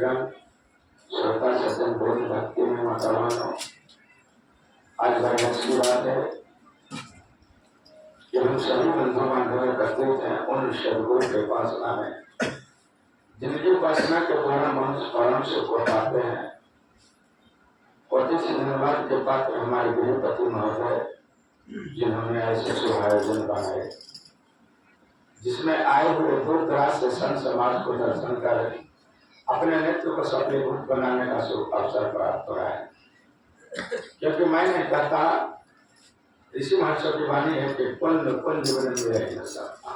विक्रम श्रोता सज्जन बोल भक्ति में मतवानो, आज बरस की बात है कि हम सभी बंधु बांधव एकत्रित हैं उन सदगुरु के उपासना में, जिनकी उपासना के द्वारा मनुष्य परम सुख को पाते हैं। कोटि से धन्यवाद के पात्र हमारे गृहपति महोदय, जिन्होंने ऐसे शुभायोजन बनाए जिसमें आए हुए दूर दराज से संत समाज को दर्शन कर अपने नेत्र को सफलीभूत बनाने का शुभ अवसर प्राप्त हो रहा है। क्योंकि मैं नहीं कहता, ऋषि महर्षियों की वाणी है कि पुण्य जीवन में न सकता।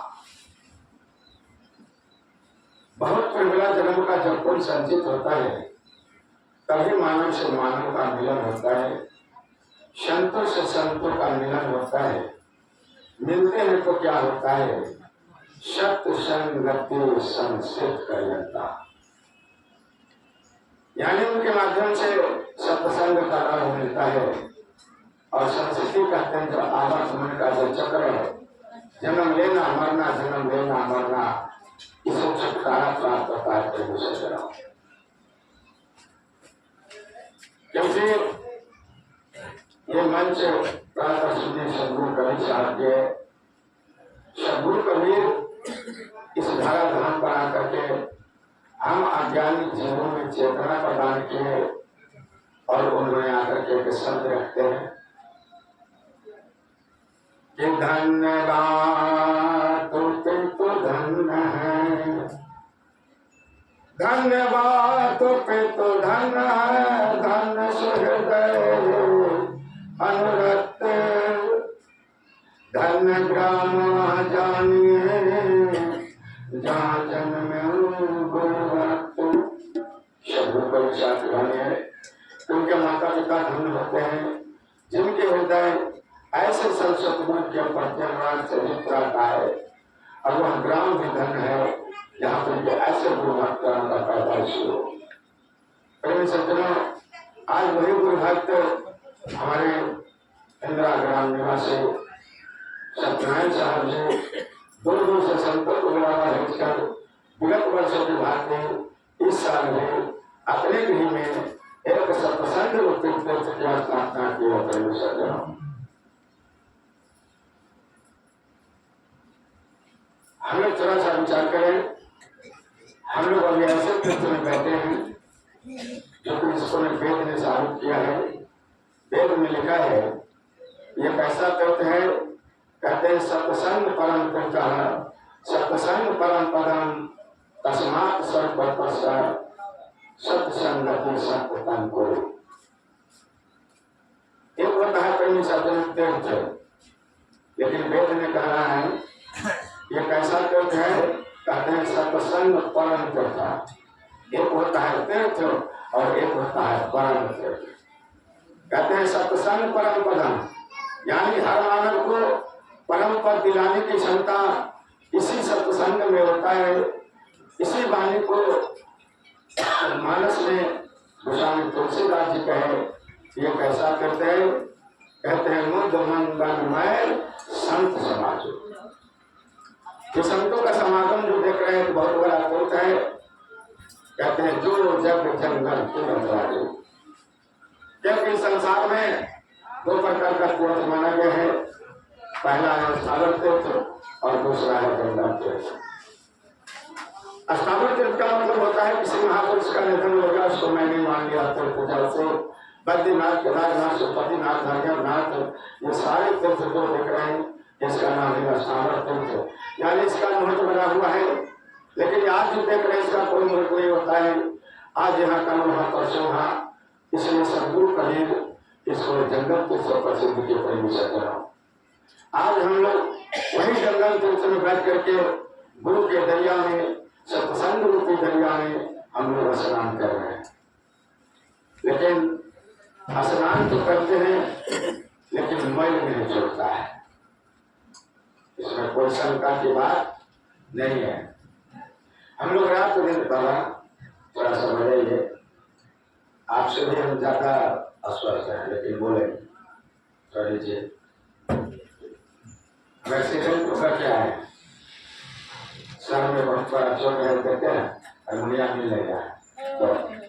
बहुत पिघला जन्म का जब पुण्य संचित होता है तभी मानव से मानव का मिलन होता है, संतों से संतों का मिलन होता है। मिलते हैं तो क्या होता है, सत्य संगति संसिद्ध करता, यानी उनके माध्यम से सत्संग का लाभ मिलता है। और संस्कृति कहते हैं जो आवागमन का जो चक्र है, जन्म लेना मरना जन्म लेना मरना, इससे छुटकारा प्राप्त होता है प्रभु से जन्म। क्योंकि ये मंच प्रातः सुनिए सदगुरु कबीर साहब के, सदगुरु कबीर इस धारा धाम पर आकर के हम अज्ञानी जीवों में चेतना प्रदान किए और उन्होंने आकर के एक शब्द रखते हैं कि धन्यवाद तो धन्य है, धन्यवाद तो धन्य है, धन्य सुहृदय अनुरक्त, धन्य ग्राम जानिए जहाँ जन्म उनके माता पिता धन्य होते हैं जिनके हृदय ऐसे सरस्वती के प्रत्यमान से निकलता है। और वह ग्राम भी धन्य है जहाँ पर ऐसे गुरु भक्त का पैदाइश हो। प्रेमी सज्जनों, आज वही गुरु भक्त हमारे इंदिरा ग्राम निवासी सत्यनारायण साहब जी दूर दूर से संतों को बुलावा भेजकर विगत वर्षों की भांति इस साल में अपने गृह में एक सत्संग उत्तीर्ण की स्थापना की है। प्रेमी सज्जनों, हम लोग थोड़ा सा विचार करें। हम लोग अभी ऐसे तीर्थ में बैठे हैं जो कि इसको वेद ने साबित किया है। वेद में लिखा है ये कैसा तीर्थ है, कहते हैं सत्संग परम तीर्थ, सत्संग परम पदम तस्मात् सर्वतः सत्संगति सत्तन को। एक होता है प्रेमी सज्जन तीर्थ, लेकिन वेद ने कहा है ये कैसा तीर्थ है, कहते हैं सत्संग परम तीर्थ। एक होता है तीर्थ और एक होता है परम तीर्थ। कहते हैं सत्संग परम पदम, यानी हर मानव को परम पद दिलाने की क्षमता इसी सत्संग में होता है। इसी वाणी को मानस में गोस्वामी तुलसीदास जी कहे ये कैसा करते हैं, कहते हैं मुद मंगलमय संत समाज। ये संतों का समागम जो देख रहे हैं तो बहुत बड़ा तीर्थ है। कहते हैं जो जग जंगल तुरंत राजू, क्योंकि संसार में दो प्रकार का तीर्थ माना गया है। पहला है स्थावर तीर्थ और दूसरा है गंगा तीर्थ। स्थावर तीर्थ का मतलब होता है किसी महापुरुष का निधन हो गया, उसको मैंने मान लिया तीर्थ जल से। बद्रीनाथ, केदारनाथ, सुपतिनाथ, हरिहरनाथ, ये सारे तीर्थ जो देख रहे हैं इसका नाम है स्थावर तीर्थ, यानी इसका महत्व बना हुआ है। लेकिन आज जो देख रहे हैं इसका कोई महत्व नहीं होता है। आज यहाँ का वहाँ परसों वहाँ, इसलिए सदगुरु कबीर इसको जंगल तीर्थ प्रसिद्ध के परमेश्वर करो। आज हम लोग वही जंगल तीर्थ में बैठ करके गुरु के दरिया में, सत्संग रूपी दरिया में हम लोग स्नान कर रहे हैं। लेकिन स्नान तो करते हैं लेकिन मैल नहीं छोड़ता है, इसमें कोई शंका की बात नहीं है। हम लोग रात दिन पढ़ा, थोड़ा सा बढ़ाइए, आपसे भी हम ज्यादा अस्वस्थ हैं, लेकिन बोले थोड़ा लीजिए। एक्सीडेंट होकर क्या है, सर में बहुत बड़ा चोट है, कहते हैं हारमोनिया मिल नहीं रहा है। तो